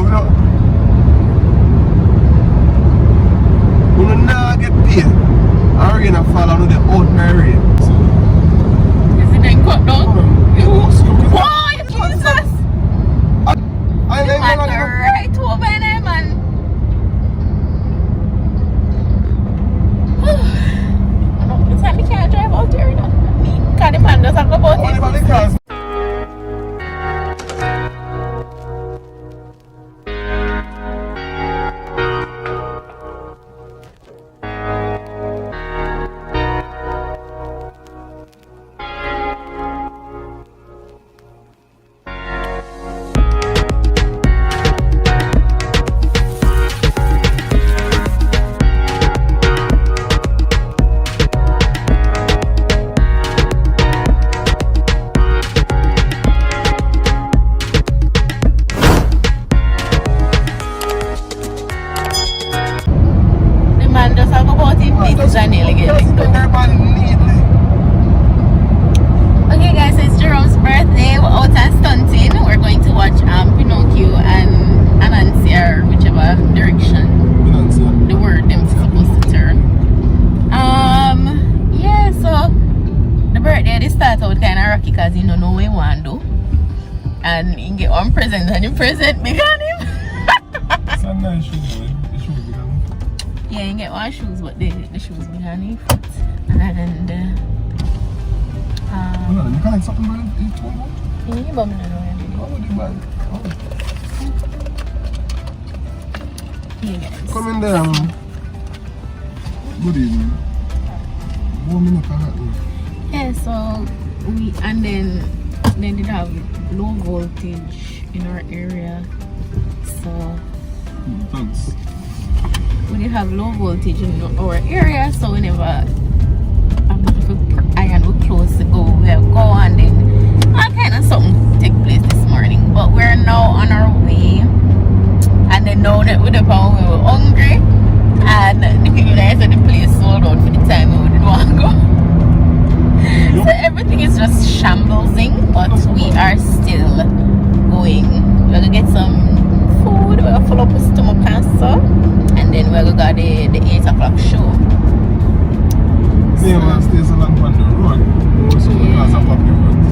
we don't. We don't get paid. Our rain fall on the ordinary rain. So. Is it then cut down? Why, Jesus! I right over there, man. The time we can't drive out here, you know. Because the man doesn't go about it. Okay guys, so it's Jerome's birthday. We're out and stunting. We're going to watch Pinocchio and Anansia, or whichever direction the word them supposed to turn. Yeah, so the birthday they start out kind of rocky because you don't know what you want to do. And you get one present and you present began him. It's a nice shoes, man. The shoes began him. Yeah, you get one shoes, but the shoes began him. And you can't something about it? yeah, you bum no Oh, the bag. Yeah, guys. Come in there. Good evening. 1 minute can happen. Yeah, so we and then did have low voltage in our area. So Thanks. we did have low voltage in our area, so whenever iron would close to go, we'll go and then all kind of something take place this morning. But we're now on our way, and then now that we were hungry, and the people that said the place sold out for the time we didn't want to go. So everything is just shamblesing, but we are still going. We're gonna get some food, we're gonna fill up with stomach cancer, and then we're gonna go to the 8 o'clock show. Yeah, man, stays along on the road. Also, because of public roads.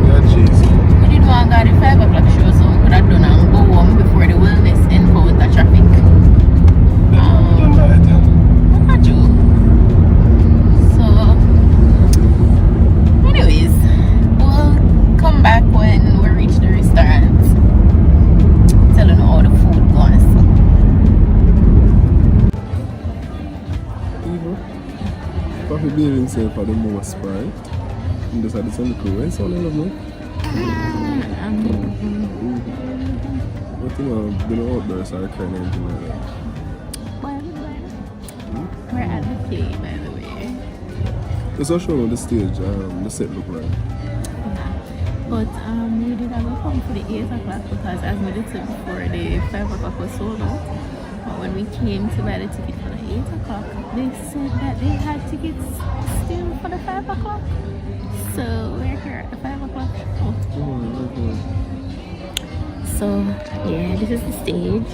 Yeah, jeez. We didn't want to go to the 5 o'clock show, so we could have done and go home before the wellness encounter traffic. Not you. So, anyways, we'll come back when we reach the restaurant. Tell you how the food goes. Coffee beer himself for the most part. And just had this on the crew. It's all I love me. What you know, been outdoors or kind of anything like that. We're at the play, by the way. It's also show on the stage, the set look like. Yeah. But we did have a come for the 8 o'clock because as we did say before, the 5 o'clock was sold out. But when we came to buy the ticket for the 8 o'clock, they said that they had tickets still for the 5 o'clock. So we're here at the 5 o'clock show. So yeah, this is the stage.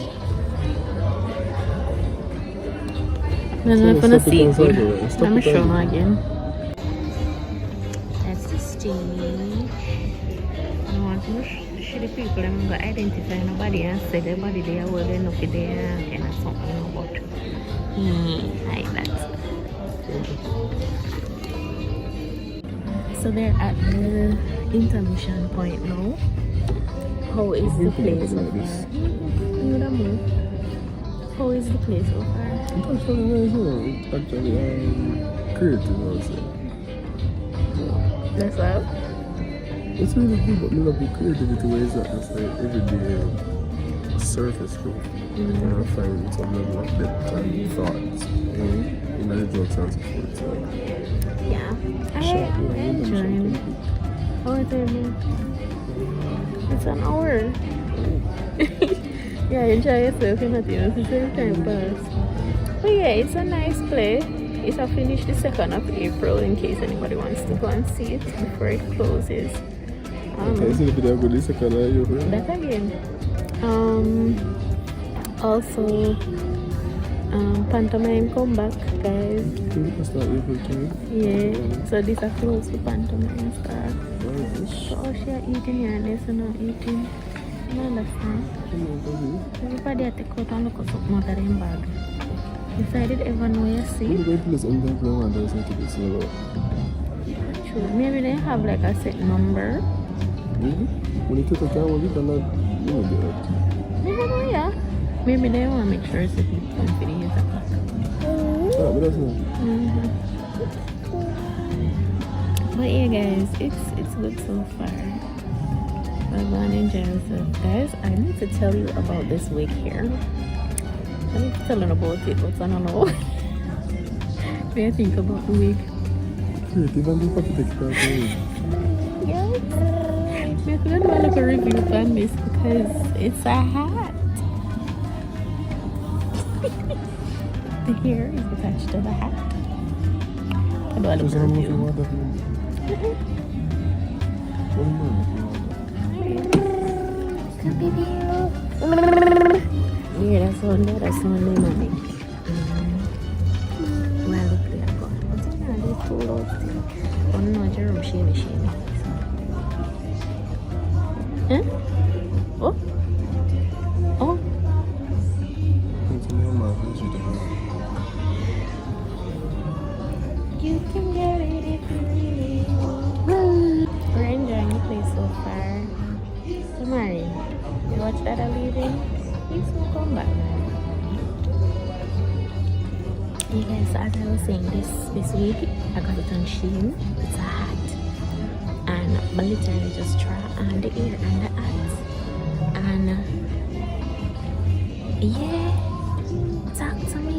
I'm not gonna see it good. Let me show them again. That's the stage. I want to show the people I'm gonna identify nobody and say their body there, well they know it there and something about like that. So they're at the intermission point now. How is the place so far? How is the place so far? It's actually nice, you know. It's actually creative, I would say. That's all? It's really good, but I love the creativity where it's not just like everyday surface stuff. You can find some level of depth and thoughts in the jokes and so forth. So. Yeah, I enjoy it. How is it? It's an hour. Yeah, enjoy yourself, you know, it's the same time pass. But yeah, it's a nice play. It's a finish the 2nd of April in case anybody wants to go and see it before it closes. Okay, so the video go this second you That again. Also, pantomime come back, guys. start April 10. Yeah. So this are close to pantomime start. So she are eating here and this are not eating. You understand? Everybody had to cut and look at something out of them bag. If I did ever know you see. True. Maybe they have like a set number. When you take a camera, you cannot do it. Never know, yeah. Maybe they want to make sure it's the people come for the use of clock. Yeah, but that's not. But yeah, guys, it's good so far. I'm going to enjoy myself. Guys, I need to tell you about this wig here. I need to tell you about it, but I don't know. What do you think about the wig? Creative and the Yes. We're going to look a review on this because it's a hat. The hair is attached to the hat. How do I look a review? Yeah, that's one there, that's one there, mommy. Well, look there, God. What's in there? They pull out still. Oh no, Jerome, shame. Huh? Oh? Oh? You can get it if you really want. We're enjoying the place so far. Tamari, you watch that I'm leaving? You still come back, man. Yeah, guys, so as I was saying, this week I got it on Shein. It's a hat. And I literally just try on the ear and the hat. And yeah, talk to me.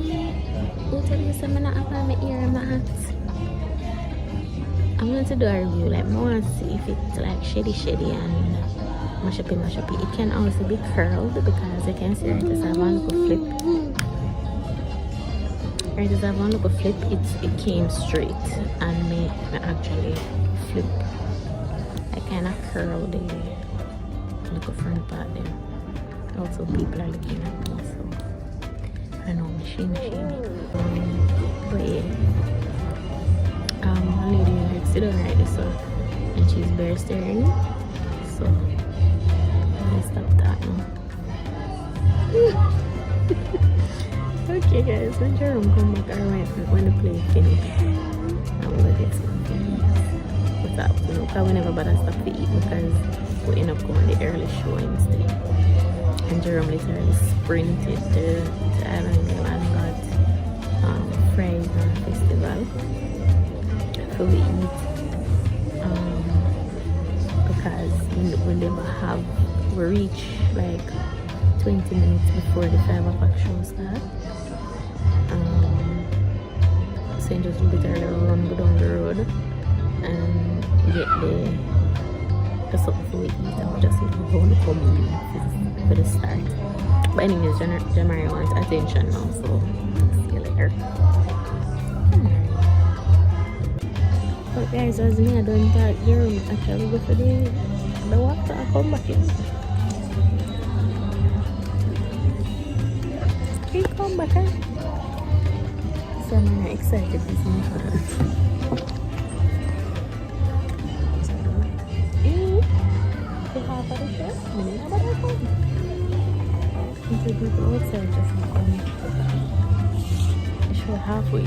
Who tell you something I have on my ear and my hat? I'm going to do a review. Like, I want to see if it's like shady and mash up. It can also be curled because you can see right as I have one little flip. Right as I have one little flip, it came straight and me actually flip. I kind of curl the little front part there. Also, people are looking at me, so I know, machine. But yeah. A lady like sit down right there, so, and she's bare staring, so I stop that now. Okay, guys, when Jerome come back, I went when the play finished. I'm gonna get something. What's up? You know, because we never bother stop to eat because we end up going the early show instead. And Jerome literally sprinted to Island and got fries on the festival. We eat because we reach like 20 minutes before the 5 o'clock show start. So you just literally run down the road and get the something to eat, and we just going to come in for the start. But anyways, Jamaica wants attention now, so see you later. But guys, as me, I don't talk Jerome. Actually, go for the water. I'll come back in. Can you come back, huh? So I'm excited to see her. You have a show? I have a phone. It's a good outside just now. The show halfway.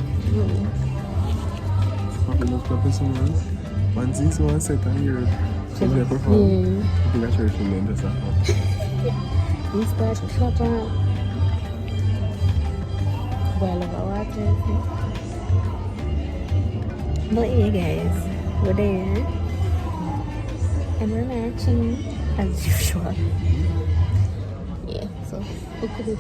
Enough purpose somewhere. One thing, so one set on here. So we perform. In a church and then just after. You start to clap on. Boil over water. But yeah, guys, we're there. And we're matching as usual. Yeah, so look at it.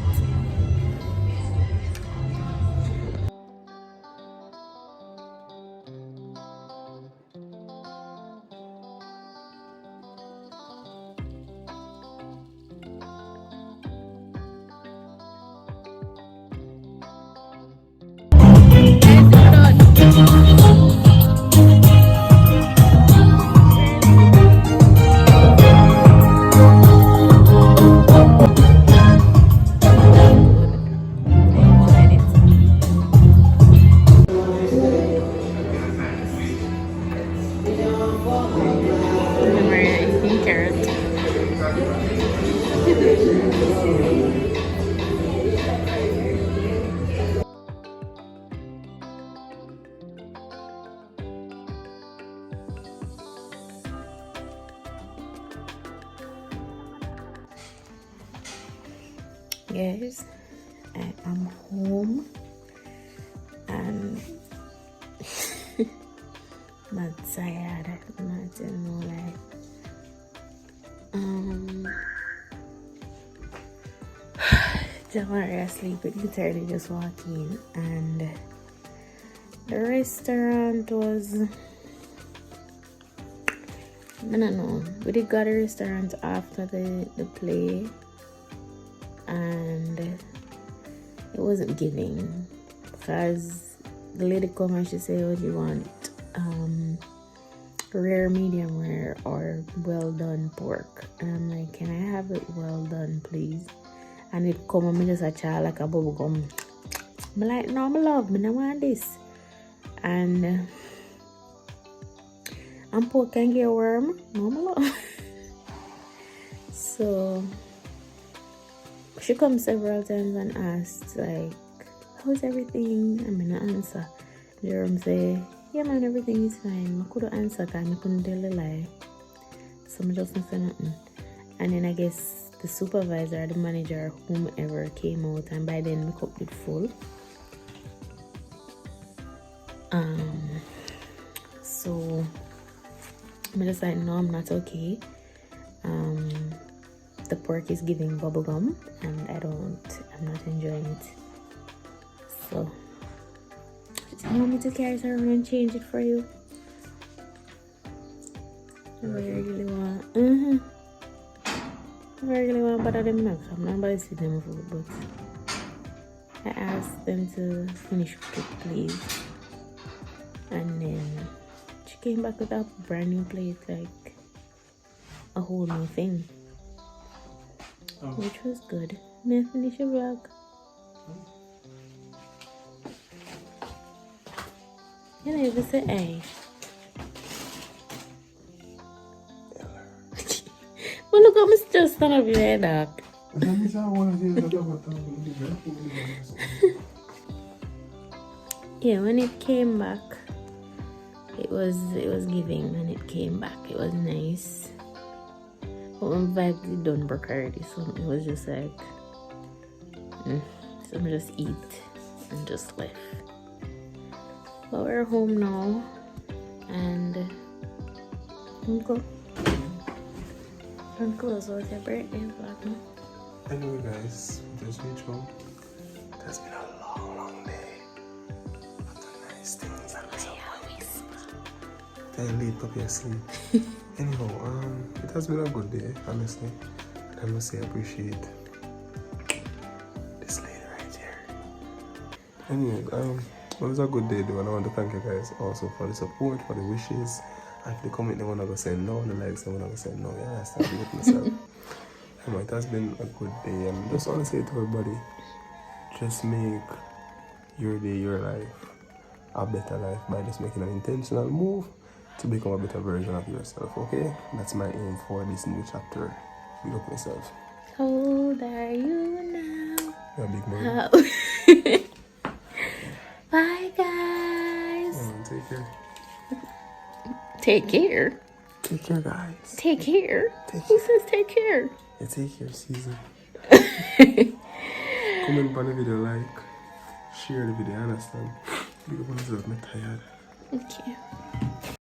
Guys, I am home and I'm tired. I'm not telling no lie. Tomorrow asleep, but literally just walking, and the restaurant was, I don't know, we did got a restaurant after the play, and it wasn't giving, because the lady come and she said, what do you want, rare, medium rare, or well done pork? And I'm like, can I have it well done, please? And it come and me just a child like a bubble gum. I'm like, no, I love me, I want this. And pork can get worm, no, I love. So she comes several times and asks like, how's everything? I'm gonna answer. Jerome say, yeah man, everything is fine. I couldn't answer because I couldn't tell a lie. So I just not say nothing. And then I guess the supervisor, the manager, whomever came out, and by then my cup was full. So I decided no, I'm not okay. The pork is giving bubblegum and I'm not enjoying it. So do you want me to carry it around and change it for you? I really want. I really want to bother them now. I'm not about to see them food, but I asked them to finish it, please. And then she came back with a brand new plate, like a whole new thing, which was good. May I finish your vlog? You never say hey. Well, look at me still stand up your head, dog. Yeah, when it came back, it was giving. When it came back, it was nice. But when vibe did done broke already, so it was just like, so I just eat and just left. But we're home now, and Uncle was your birthday vlog, no? Anyway guys, we just reached home. It has been a long day. Lots of nice things and then lead puppy asleep. Anyhow, it has been a good day, honestly. And I must say I appreciate this lady right here. Anyway, it was a good day though, and I want to thank you guys also for the support, for the wishes. And if they comment, they want to go say no, the likes, they want to go say no. Yeah, I started with myself. It has been a good day, and just want to say to everybody, just make your day, your life, a better life by just making an intentional move to become a better version of yourself, okay? That's my aim for this new chapter. Big up yourself. How old are you now? You're a big man. Bye, guys. Take care. Take care. Take care, guys. Take care. Who says take care? Yeah, take care, season. Comment on the video, like, share the video, understand? Big up on yourself, I'm tired. Okay.